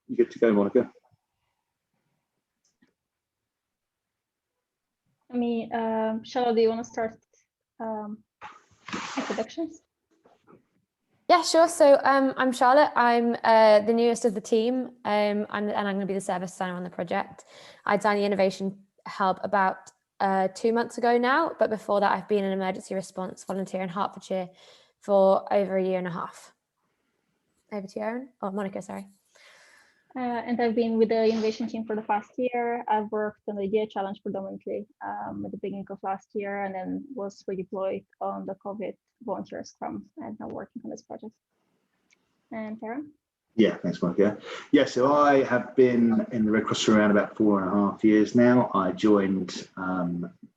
you're good to go, Monica. Charlotte, do you want to start introductions? Yeah, sure. So I'm Charlotte. I'm the newest of the team, and I'm going to be the service designer on the project. I designed the Innovation Hub about 2 months ago now, but before that I've been an emergency response volunteer in Hertfordshire for over 1.5 years. Over to you, Erin. Oh, Monica, sorry. And I've been with the innovation team for the past year. I've worked on the Idea Challenge predominantly at the beginning of last year, and then was redeployed on the COVID volunteer scrum, and now working on this project. And Tara? Yeah, thanks, Monica. Yeah, so I have been in the Red Cross for around about 4.5 years now. I joined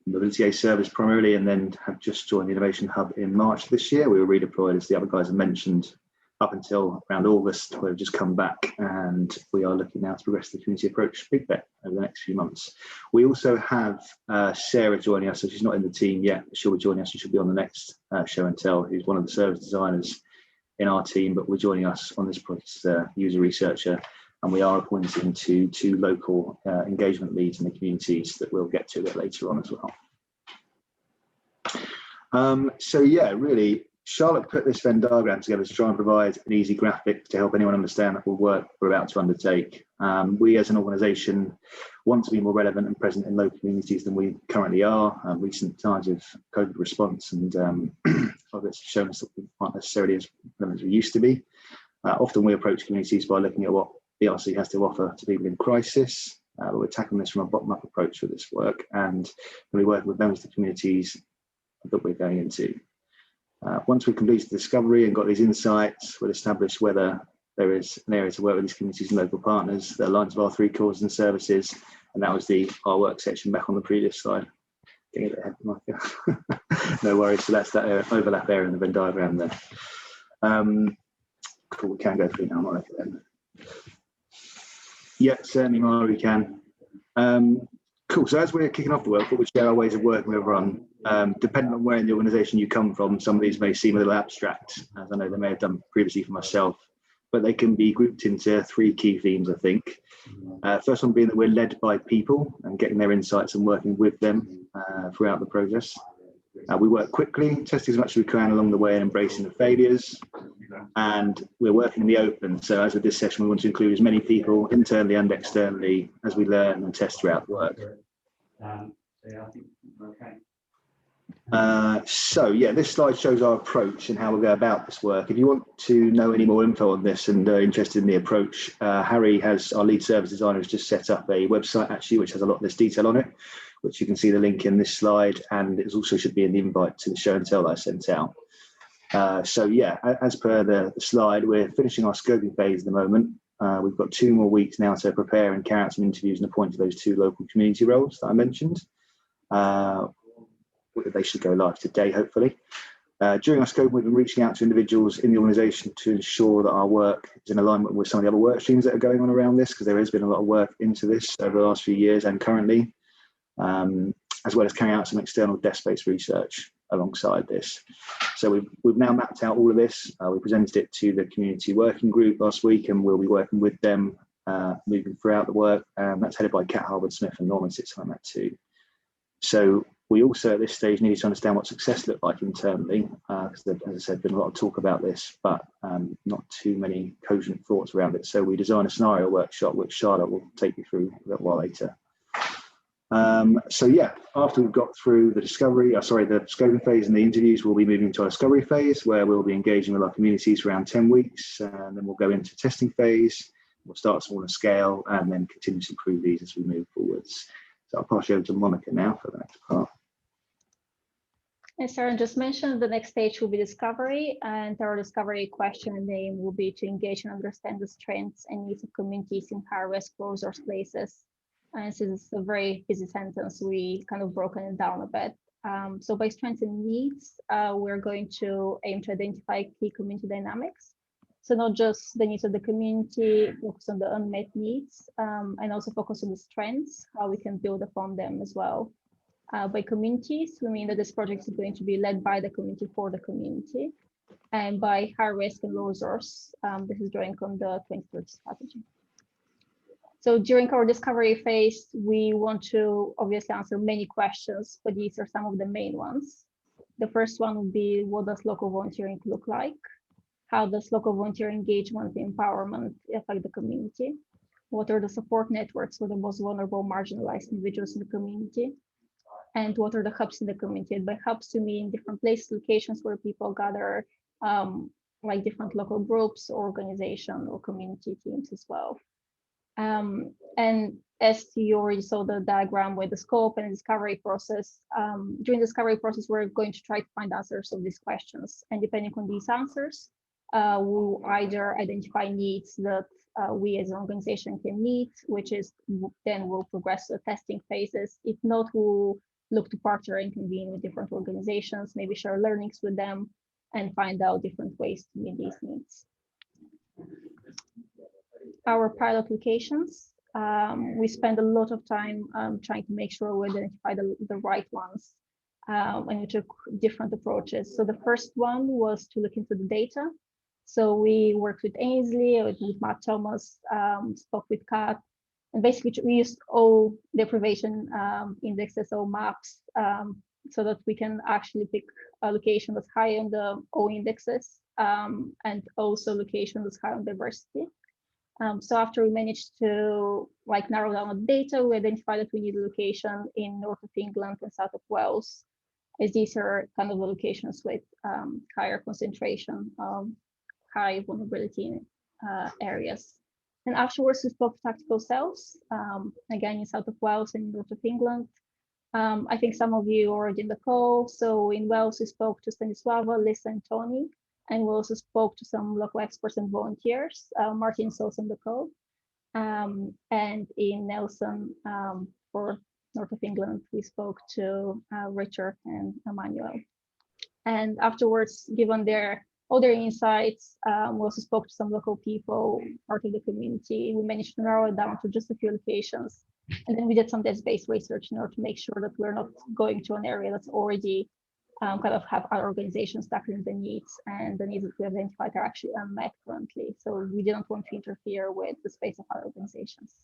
Mobility Aid Service primarily, and then have just joined the Innovation Hub in March this year. We were redeployed, as the other guys have mentioned, up until around August. We've just come back, and we are looking now to progress the community approach big bet over the next few months. We also have Sarah joining us, so she's not in the team yet. She'll be joining us, and she'll be on the next show and tell, who's one of the service designers in our team, but we're joining us on this project as a user researcher, and we are appointing two local engagement leads in the communities that we'll get to a bit later on as well. So yeah, really, Charlotte put this Venn diagram together to try and provide an easy graphic to help anyone understand the work we're about to undertake. We as an organisation want to be more relevant and present in local communities than we currently are. Recent times of COVID response and it's shown us that we aren't necessarily as relevant as we used to be. Often we approach communities by looking at what BRC has to offer to people in crisis. We're tackling this from a bottom-up approach with this work, and we're working with members of the communities that we're going into. Once we've completed the discovery and got these insights, we'll establish whether there is an area to work with these communities and local partners that aligns with our 3 causes and services. And that was our work section back on the previous slide. Getting a bit ahead, Mike. No worries. So that's that overlap area in the Venn diagram there. Cool. We can go through now, Monica. Then. Yeah, certainly, Mara, we can. Cool. So as we're kicking off the work, we'll share our ways of working with everyone. Depending on where in the organisation you come from, some of these may seem a little abstract, as I know they may have done previously for myself, but they can be grouped into 3 key themes, I think. First one being that we're led by people and getting their insights and working with them throughout the process. We work quickly, testing as much as we can along the way and embracing the failures. And we're working in the open. So as with this session, we want to include as many people internally and externally as we learn and test throughout the work. So yeah, this slide shows our approach and how we'll go about this work. If you want to know any more info on this and are interested in the approach, Harry, our lead service designer, has just set up a website actually, which has a lot of this detail on it, which you can see the link in this slide, and it also should be in the invite to the show and tell that I sent out. So yeah, as per the slide, we're finishing our scoping phase at the moment. We've got 2 more weeks now to prepare and carry out some interviews and appoint those 2 local community roles that I mentioned. They should go live today, hopefully. During our scope, we've been reaching out to individuals in the organisation to ensure that our work is in alignment with some of the other work streams that are going on around this, because there has been a lot of work into this over the last few years and currently, as well as carrying out some external desk-based research alongside this. So we've now mapped out all of this. We presented it to the community working group last week, and we'll be working with them moving throughout the work. That's headed by Kat Harwood-Smith, and Norman sits on that too. So we also at this stage need to understand what success looked like internally, because as I said, been a lot of talk about this, but not too many cogent thoughts around it. So we designed a scenario workshop, which Charlotte will take you through a little while later. So yeah, after we've got through the the scoping phase and the interviews, we'll be moving to our discovery phase, where we'll be engaging with our communities for around 10 weeks, and then we'll go into testing phase. We'll start small and scale, and then continue to improve these as we move forwards. So I'll pass you over to Monica now for the next part. As Sarah just mentioned, the next stage will be discovery, and our discovery question and aim will be to engage and understand the strengths and needs of communities in high-risk resource places. And this is a very busy sentence. We kind of broken it down a bit. So by strengths and needs, we're going to aim to identify key community dynamics. So not just the needs of the community, focus on the unmet needs, and also focus on the strengths, how we can build upon them as well. By communities, we mean that this project is going to be led by the community for the community. And by high risk and low resource, this is drawing from the 2030 strategy. So during our discovery phase, we want to obviously answer many questions, but these are some of the main ones. The first one would be, what does local volunteering look like? How does local volunteer engagement and empowerment affect the community? What are the support networks for the most vulnerable, marginalized individuals in the community? And what are the hubs in the community? And by hubs, you mean different places, locations where people gather, like different local groups, organization, or community teams as well. And as you already saw the diagram with the scope and the discovery process, during the discovery process, we're going to try to find answers of these questions. And depending on these answers, we'll either identify needs that we as an organization can meet, which is then we'll progress to testing phases. If not, we'll look to partner and convene with different organizations, maybe share learnings with them and find out different ways to meet these needs. Our pilot locations, we spend a lot of time trying to make sure we identify the right ones, and we took different approaches. So the first one was to look into the data. So we worked with Ainsley, with Matt Thomas, spoke with Kat, and basically we used all deprivation indexes, all maps, so that we can actually pick a location that's high on the O indexes, and also location that's high on diversity. So after we managed to narrow down the data, we identified that we need a location in north of England and south of Wales, as these are kind of the locations with higher concentration of high vulnerability areas. And afterwards, we spoke to tactical cells, again in south of Wales and north of England. I think some of you are already in the call. So in Wales, we spoke to Stanislava, Lisa, and Tony. And we also spoke to some local experts and volunteers. Martin's also in the call. And in Nelson, for north of England, we spoke to Richard and Emmanuel. And afterwards, given all their insights, we also spoke to some local people, part of the community. We managed to narrow it down to just a few locations. And then we did some desk-based research in order to make sure that we're not going to an area that's already kind of have our organizations tackling the needs, and the needs that we identified are actually unmet currently. So we didn't want to interfere with the space of our organizations.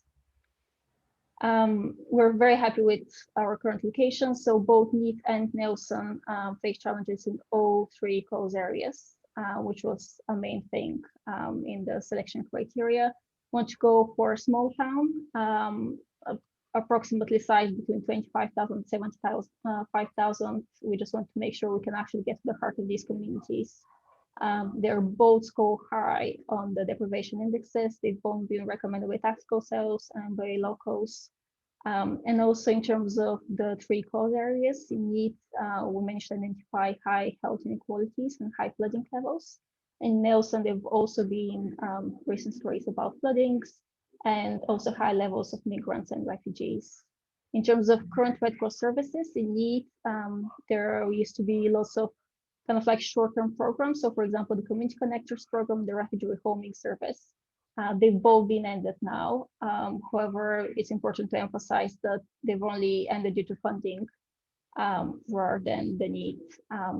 We're very happy with our current locations. So both Neath and Nelson face challenges in all three cause areas, which was a main thing in the selection criteria. Want to go for a small town, approximately size between 25,000 and 75,000. We just want to make sure we can actually get to the heart of these communities. They're both score high on the deprivation indexes. They've both been recommended by tactical cells and by locals. And also in terms of the three cause areas, in Neath, we managed to identify high health inequalities and high flooding levels. In Nelson, there have also been recent stories about floodings, and also high levels of migrants and refugees. In terms of current Red Cross services in Neath, there used to be lots of kind of short-term programs. So for example, the Community Connectors program, the Refugee Rehoming Service, they've both been ended now. However, it's important to emphasize that they've only ended due to funding rather than the need.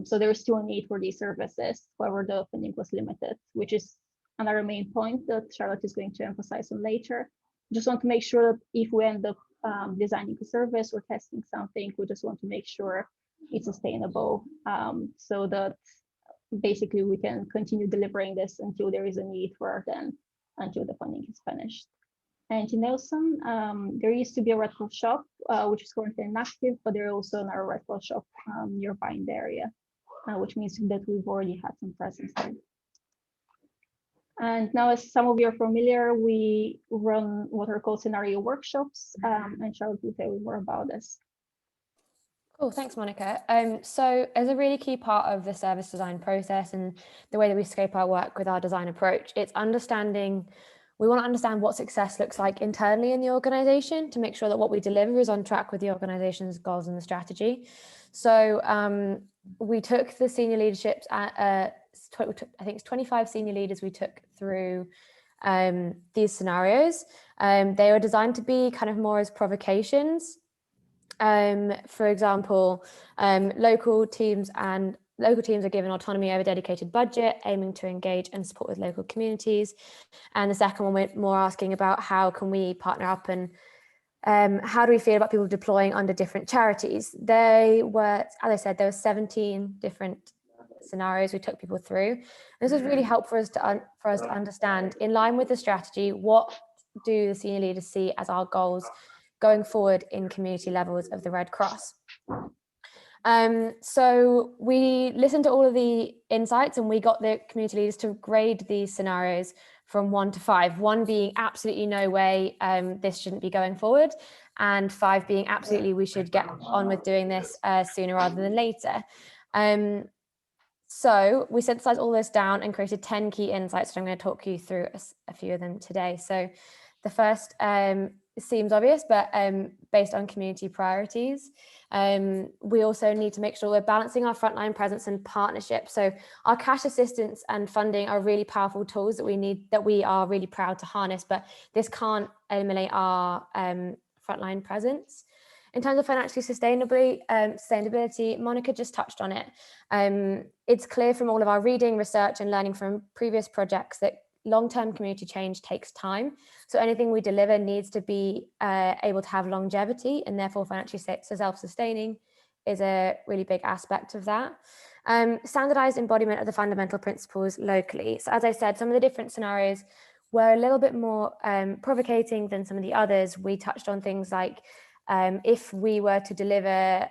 So there is still a need for these services. However, the funding was limited, which is another main point that Charlotte is going to emphasize on later. Just want to make sure that if we end up designing a service or testing something, we just want to make sure it's sustainable, so that basically we can continue delivering this until there is a need rather than until the funding is finished. And in Nelson, there used to be a Red Cross shop, which is currently inactive, but there is also another Red Cross shop nearby in the area, which means that we've already had some presence there. And now, as some of you are familiar, we run what are called scenario workshops, and Charlotte will tell you more about this. Cool, thanks, Monica. So as a really key part of the service design process and the way that we scope our work with our design approach, it's we want to understand what success looks like internally in the organization to make sure that what we deliver is on track with the organization's goals and the strategy. So we took the senior leaderships I think it's 25 senior leaders we took through these scenarios. They were designed to be kind of more as provocations. For example, local teams and local teams are given autonomy over dedicated budget, aiming to engage and support with local communities. And the second one, we're more asking about how can we partner up and how do we feel about people deploying under different charities? They were, as I said, there were 17 different scenarios we took people through. This was really helpful for us to understand, in line with the strategy, what do the senior leaders see as our goals going forward in community levels of the Red Cross. So we listened to all of the insights and we got the community leaders to grade these scenarios from 1 to 5, 1 being absolutely no way this shouldn't be going forward, and 5 being absolutely we should get on with doing this sooner rather than later. So we synthesized all this down and created 10 key insights, which I'm going to talk you through a few of them today. So the first seems obvious, but based on community priorities, we also need to make sure we're balancing our frontline presence and partnership. So our cash assistance and funding are really powerful tools that we are really proud to harness, but this can't eliminate our frontline presence. In terms of financially sustainability, Monica just touched on it. It's clear from all of our reading, research, and learning from previous projects that long-term community change takes time. So anything we deliver needs to be able to have longevity, and therefore financially self-sustaining is a really big aspect of that. Standardized embodiment of the fundamental principles locally. So as I said, some of the different scenarios were a little bit more provocating than some of the others. We touched on things like if we were to deliver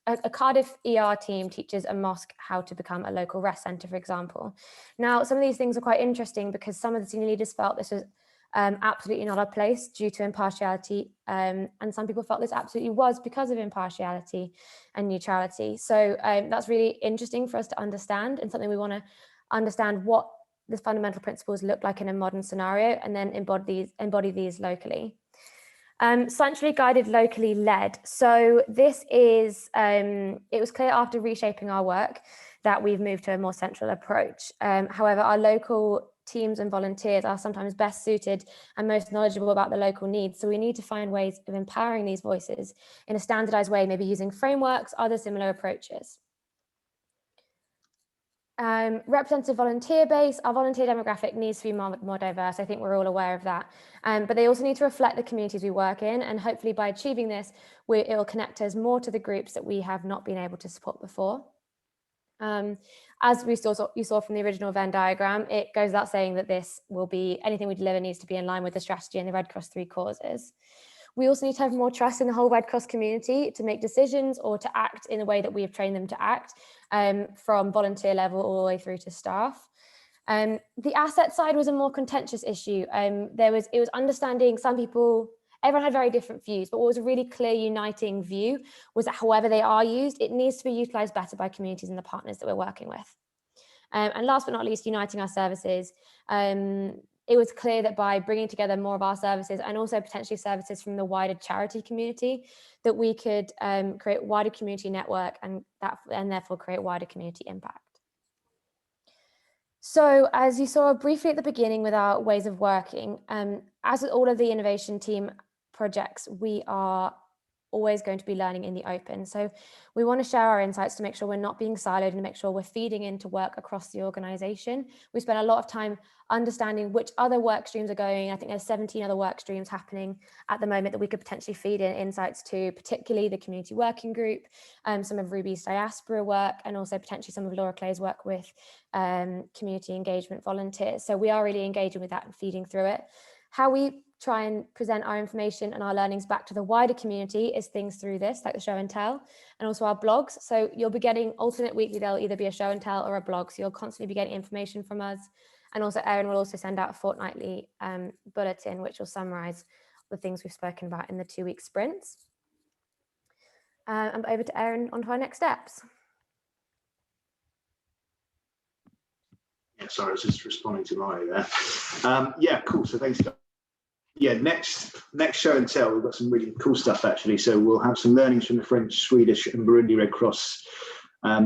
a Cardiff ER team teaches a mosque how to become a local rest centre, for example. Now, some of these things are quite interesting because some of the senior leaders felt this was absolutely not our place due to impartiality, and some people felt this absolutely was because of impartiality and neutrality. So that's really interesting for us to understand, and something we want to understand what the fundamental principles look like in a modern scenario, and then embody these locally. Centrally guided, locally led. So this is, it was clear after reshaping our work that we've moved to a more central approach. However, our local teams and volunteers are sometimes best suited and most knowledgeable about the local needs. So we need to find ways of empowering these voices in a standardized way, maybe using frameworks, other similar approaches. Representative volunteer base, our volunteer demographic needs to be more diverse. I think we're all aware of that. But they also need to reflect the communities we work in, and hopefully by achieving this, it will connect us more to the groups that we have not been able to support before. As you saw from the original Venn diagram, it goes without saying that this will be, anything we deliver needs to be in line with the strategy and the Red Cross 3 causes. We also need to have more trust in the whole Red Cross community to make decisions or to act in a way that we have trained them to act, from volunteer level all the way through to staff. The asset side was a more contentious issue. It was understanding some people, everyone had very different views, but what was a really clear uniting view was that however they are used, it needs to be utilised better by communities and the partners that we're working with. And last but not least, uniting our services. It was clear that by bringing together more of our services and also potentially services from the wider charity community, that we could create wider community network and therefore create wider community impact. So as you saw briefly at the beginning with our ways of working, as with all of the innovation team projects, we are always going to be learning in the open. So we want to share our insights to make sure we're not being siloed and make sure we're feeding into work across the organization. We spent a lot of time understanding which other work streams are going. I think there's 17 other work streams happening at the moment that we could potentially feed in insights to, particularly the community working group, some of Ruby's diaspora work, and also potentially some of Laura Clay's work with community engagement volunteers. So we are really engaging with that and feeding through it. How we try and present our information and our learnings back to the wider community is things through this, like the show and tell, and also our blogs. So you'll be getting alternate weekly, there'll either be a show and tell or a blog. So you'll constantly be getting information from us. And also Erin will also send out a fortnightly bulletin, which will summarize the things we've spoken about in the 2-week sprints. And over to Erin on to our next steps. Yeah, sorry, I was just responding to Mari there. Yeah, cool. So thanks, guys. Yeah, next show and tell, we've got some really cool stuff actually. So we'll have some learnings from the French, Swedish and Burundi Red Cross.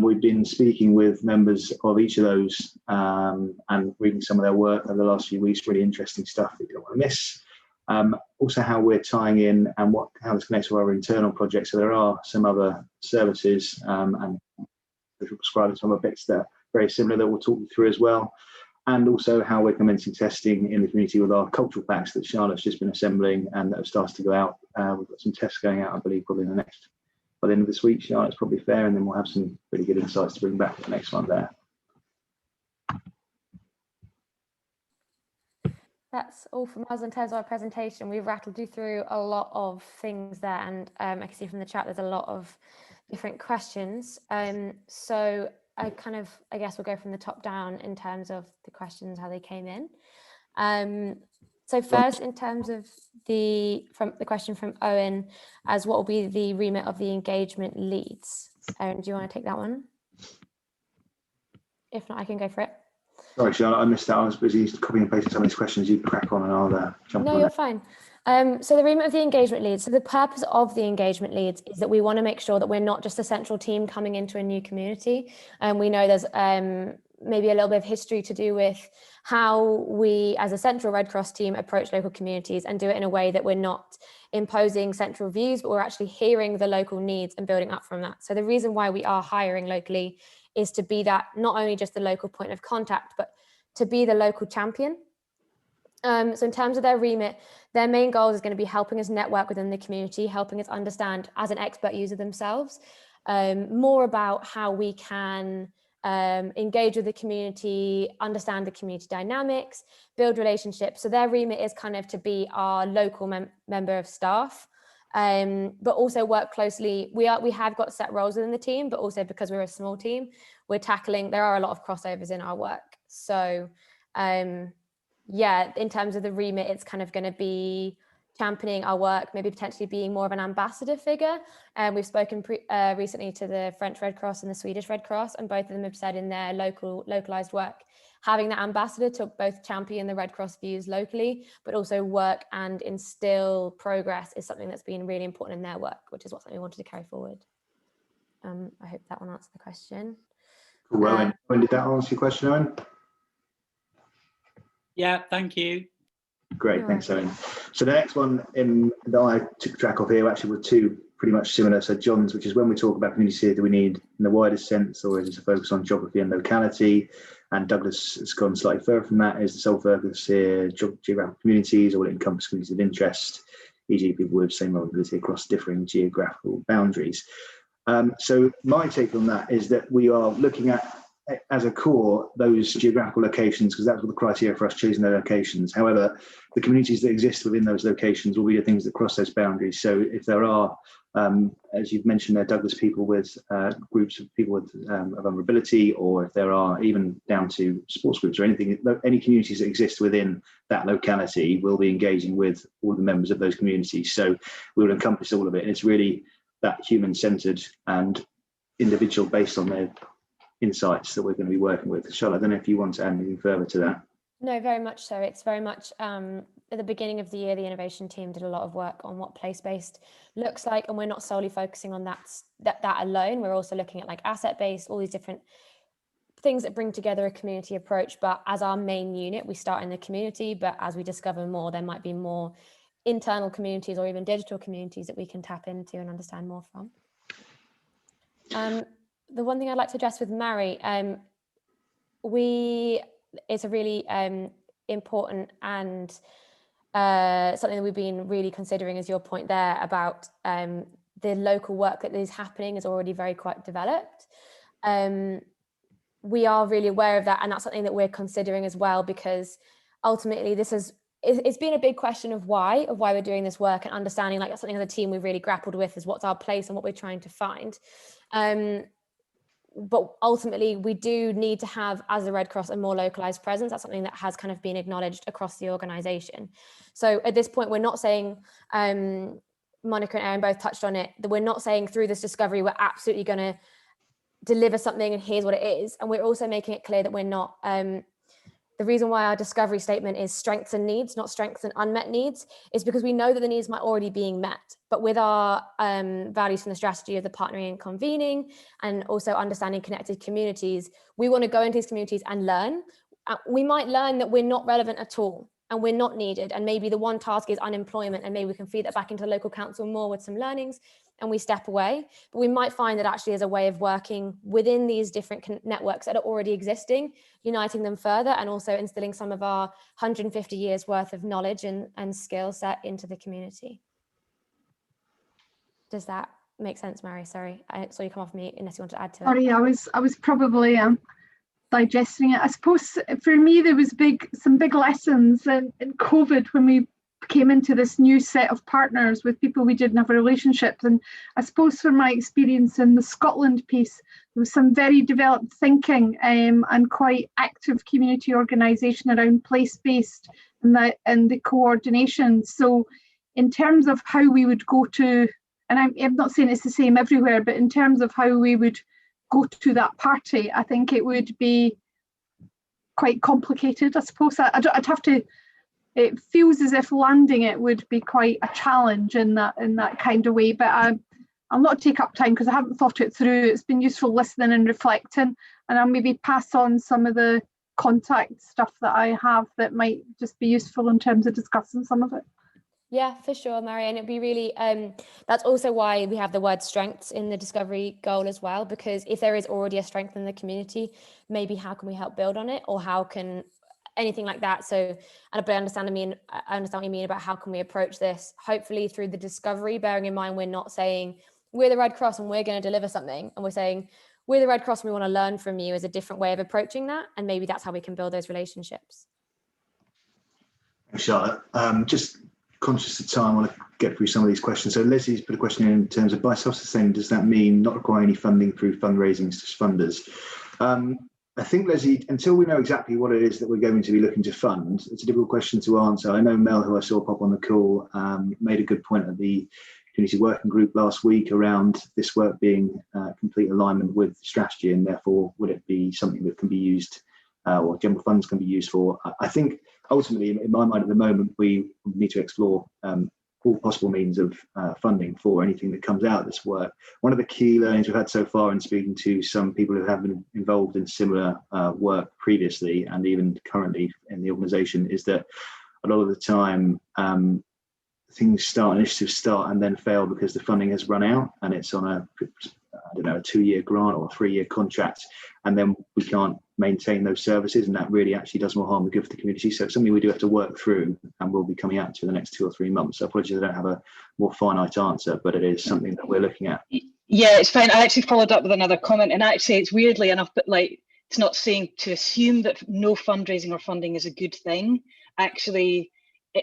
We've been speaking with members of each of those and reading some of their work over the last few weeks. Really interesting stuff that you don't want to miss. Also how we're tying in and how this connects with our internal projects. So there are some other services and describing some of the bits that are very similar that we'll talk you through as well. And also how we're commencing testing in the community with our cultural packs that Charlotte's just been assembling and that have started to go out. We've got some tests going out, I believe, probably in the next, by the end of this week, Charlotte's probably fair, and then we'll have some really good insights to bring back for the next one there. That's all from us in terms of our presentation. We've rattled you through a lot of things there, and I can see from the chat there's a lot of different questions. So I guess we'll go from the top down in terms of the questions, how they came in. So first, in terms of the question from Owen, as what will be the remit of the engagement leads? Owen, do you want to take that one? If not, I can go for it. Sorry, Charlotte, I missed that. I was busy copying and pasting some of these questions. You crack on and I'll jump on. No, you're fine. So the remit of the engagement leads. So the purpose of the engagement leads is that we want to make sure that we're not just a central team coming into a new community. And we know there's maybe a little bit of history to do with how we as a central Red Cross team approach local communities and do it in a way that we're not imposing central views, but we're actually hearing the local needs and building up from that. So the reason why we are hiring locally is to be that, not only just the local point of contact, but to be the local champion. So in terms of their remit, their main goal is going to be helping us network within the community, helping us understand as an expert user themselves, more about how we can engage with the community, understand the community dynamics, build relationships. So their remit is kind of to be our local member of staff, but also work closely. We have got set roles within the team, but also because we're a small team, there are a lot of crossovers in our work. So yeah, in terms of the remit, it's kind of going to be championing our work, maybe potentially being more of an ambassador figure. And we've spoken recently to the French Red Cross and the Swedish Red Cross, and both of them have said in their localized work, having that ambassador to both champion the Red Cross views locally, but also work and instill progress is something that's been really important in their work, which is what something we wanted to carry forward. I hope that one answered the question. Cool, Owen. When did that answer your question, Owen? Yeah, thank you. Great, thanks, Owen. So the next one that I took track of here actually were two pretty much similar. So John's, which is when we talk about community here, do we need in the widest sense, or is it a focus on geography and locality? And Douglas has gone slightly further from that. Is the sole focus here geographical communities, or will it encompass communities of interest, e.g. people with same mobility across differing geographical boundaries? So my take on that is that we are looking at, as a core, those geographical locations, because that's what the criteria for us choosing their locations. However, the communities that exist within those locations will be the things that cross those boundaries. So if there are, as you've mentioned there, Douglas, people with groups of people with vulnerability, or if there are even down to sports groups or anything, any communities that exist within that locality will be engaging with all the members of those communities. So we will encompass all of it. And it's really that human-centered and individual based on their insights that we're going to be working with. Charlotte, I don't know if you want to add anything further to that. No, very much so. It's very much at the beginning of the year, the innovation team did a lot of work on what place-based looks like, and we're not solely focusing on that alone. We're also looking at like asset-based, all these different things that bring together a community approach. But as our main unit, we start in the community, but as we discover more, there might be more internal communities or even digital communities that we can tap into and understand more from. The one thing I'd like to address with Mary, it's a really important and something that we've been really considering, is your point there about the local work that is happening is already very quite developed. We are really aware of that, and that's something that we're considering as well, because ultimately it's been a big question of why we're doing this work, and understanding, like, that's something as a team we've really grappled with, is what's our place and what we're trying to find. But ultimately, we do need to have, as the Red Cross, a more localized presence. That's something that has kind of been acknowledged across the organization. So at this point, we're not saying, Monica and Aaron both touched on it, that we're not saying through this discovery, we're absolutely going to deliver something and here's what it is. And we're also making it clear that we're not, the reason why our discovery statement is strengths and needs, not strengths and unmet needs, is because we know that the needs might already being met. But with our values from the strategy of the partnering and convening, and also understanding connected communities, we want to go into these communities and learn. We might learn that we're not relevant at all and we're not needed. And maybe the one task is unemployment, and maybe we can feed that back into the local council more with some learnings. and we step away. But we might find that actually as a way of working within these different networks that are already existing, uniting them further, and also instilling some of our 150 years worth of knowledge and skill set into the community. Does that make sense, Mary? Sorry, I saw you come off mute unless you want to add to it. Sorry, I was probably digesting it. I suppose for me there was some big lessons in COVID when we came into this new set of partners with people we didn't have a relationship. And I suppose from my experience in the Scotland piece, there was some very developed thinking and quite active community organisation around place-based and the coordination. So in terms of how we would go to, and I'm not saying it's the same everywhere, but in terms of how we would go to that party, I think it would be quite complicated, I suppose. I'd have to, it feels as if landing it would be quite a challenge in that kind of way, but I'll not take up time because I haven't thought it through. It's been useful listening and reflecting, and I'll maybe pass on some of the contact stuff that I have that might just be useful in terms of discussing some of it. Yeah, for sure, Mary. And it'd be really, that's also why we have the word strengths in the discovery goal as well, because if there is already a strength in the community, maybe how can we help build on it, or how can anything like that. So, and I understand what you mean about how can we approach this, hopefully through the discovery, bearing in mind we're not saying we're the Red Cross and we're going to deliver something, and we're saying we're the Red Cross and we want to learn from you, is a different way of approaching that. And maybe that's how we can build those relationships. Thanks, Charlotte. Just conscious of time, I want to get through some of these questions. So Leslie's put a question in terms of by self-sustaining, does that mean not require any funding through fundraising to funders? I think, Leslie, until we know exactly what it is that we're going to be looking to fund, it's a difficult question to answer. I know Mel, who I saw pop on the call, made a good point at the community working group last week around this work being complete alignment with strategy, and therefore would it be something that can be used or general funds can be used for. I think ultimately, in my mind at the moment, we need to explore all possible means of funding for anything that comes out of this work. One of the key learnings we've had so far in speaking to some people who have been involved in similar work previously and even currently in the organisation is that a lot of the time initiatives start and then fail because the funding has run out and it's on a 2-year grant or a 3-year contract, and then we can't maintain those services, and that really actually does more harm than good for the community. So it's something we do have to work through, and we'll be coming out to the next 2 or 3 months. So apologies, I don't have a more finite answer, but it is something that we're looking at. Yeah, it's fine. I actually followed up with another comment, and actually it's weirdly enough, but like, it's not saying to assume that no fundraising or funding is a good thing. Actually,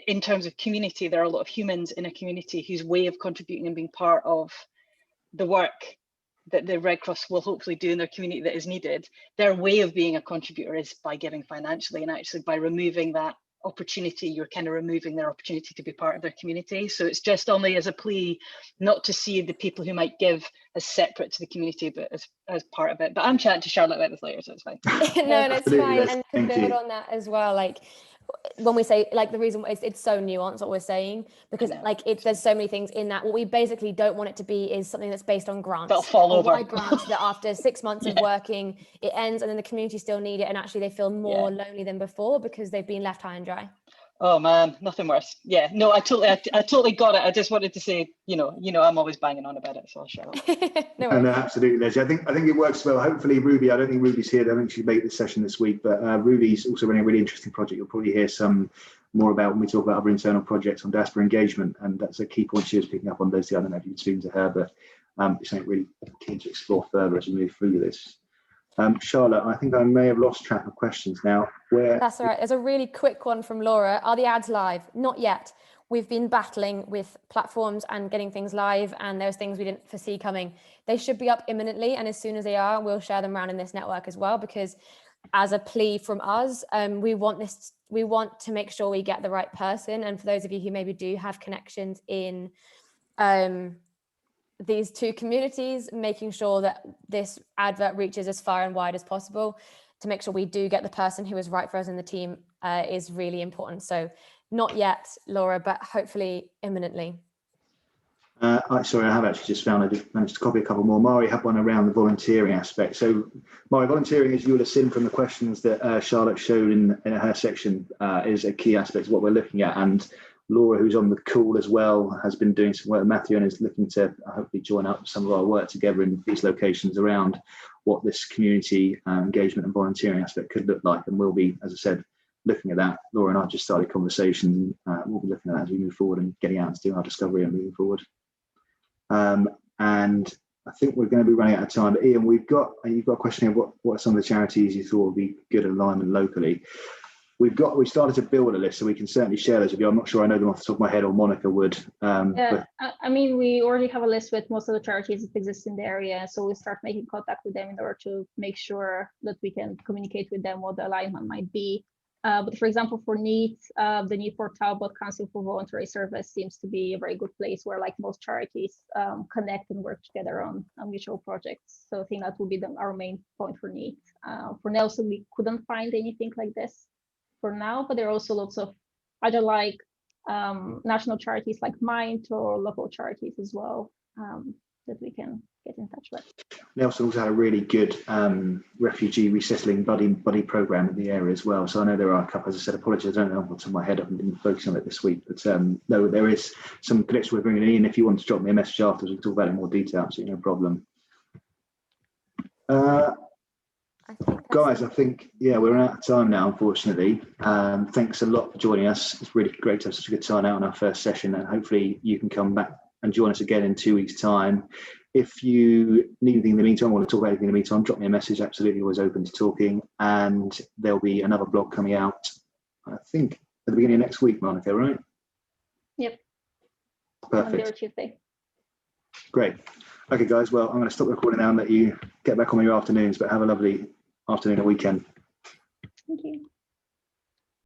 in terms of community, there are a lot of humans in a community whose way of contributing and being part of the work that the Red Cross will hopefully do in their community that is needed. Their way of being a contributor is by giving financially, and actually by removing that opportunity, you're kind of removing their opportunity to be part of their community. So it's just only as a plea not to see the people who might give as separate to the community, but as part of it. But I'm chatting to Charlotte about this later, so it's fine. No, that's fine. And to build on that as well, like when we say, like, the reason it's so nuanced what we're saying, because like there's so many things in that. What we basically don't want it to be is something that's based on grants. That'll fall over. Grants that after 6 months of working, it ends, and then the community still need it, and actually they feel more lonely than before because they've been left high and dry. Oh man, nothing worse. Yeah, no, I totally got it. I just wanted to say, you know, I'm always banging on about it, so I'll shut up. No, absolutely, Leslie. I think it works well. Hopefully, Ruby. I don't think Ruby's here. I don't think she'll make this session this week, but Ruby's also running a really interesting project. You'll probably hear some more about when we talk about other internal projects on diaspora engagement, and that's a key point she was picking up on, Leslie. I don't know if you've been speaking to her, but it's something really keen to explore further as we move through this. Charlotte, I think I may have lost track of questions now. That's all right. There's a really quick one from Laura. Are the ads live? Not yet. We've been battling with platforms and getting things live, and there's things we didn't foresee coming. They should be up imminently, and as soon as they are, we'll share them around in this network as well, because as a plea from us, we want to make sure we get the right person. And for those of you who maybe do have connections in these two communities, making sure that this advert reaches as far and wide as possible to make sure we do get the person who is right for us in the team is really important. So not yet, Laura, but hopefully imminently. Sorry, I have actually just found, I just managed to copy a couple more. Mari had one around the volunteering aspect. So Mari, volunteering, as you will have seen from the questions that Charlotte showed in her section, is a key aspect of what we're looking at. And Laura, who's on the call as well, has been doing some work with Matthew and is looking to hopefully join up some of our work together in these locations around what this community engagement and volunteering aspect could look like. And we'll be, as I said, looking at that. Laura and I just started conversation. We'll be looking at that as we move forward and getting out and doing our discovery and moving forward. And I think we're going to be running out of time. But Ian, you've got a question of what are some of the charities you thought would be good alignment locally. We started to build a list, so we can certainly share those with you. I'm not sure I know them off the top of my head, or Monica would. Yeah, I mean, we already have a list with most of the charities that exist in the area, so we start making contact with them in order to make sure that we can communicate with them what the alignment might be. But for example, for NEAT, the Need for Talbot Council for Voluntary Service seems to be a very good place where, like most charities, connect and work together on mutual projects. So I think that will be our main point for NEAT. For Nelson, we couldn't find anything like this for now, but there are also lots of other like national charities like Mind, or local charities as well, that we can get in touch with. Nelson also had a really good refugee resettling buddy program in the area as well. So I know there are a couple, as I said, apologies, I don't know off the top of my head, I've been focusing on it this week, but no, there is some connection we're bringing in. If you want to drop me a message afterwards, we can talk about it in more detail, absolutely no problem. Guys, I think, yeah, we're out of time now, unfortunately. Thanks a lot for joining us. It's really great to have such a good turnout on our first session, and hopefully you can come back and join us again in 2 weeks' time. If you need anything in the meantime, want to talk about anything in the meantime, drop me a message. Absolutely always open to talking. And there'll be another blog coming out, I think, at the beginning of next week, Monica, right? Yep. Perfect. Monday or Tuesday. Great. Okay, guys. Well, I'm going to stop recording now and let you get back on with your afternoons, but have a lovely afternoon and weekend. Thank you.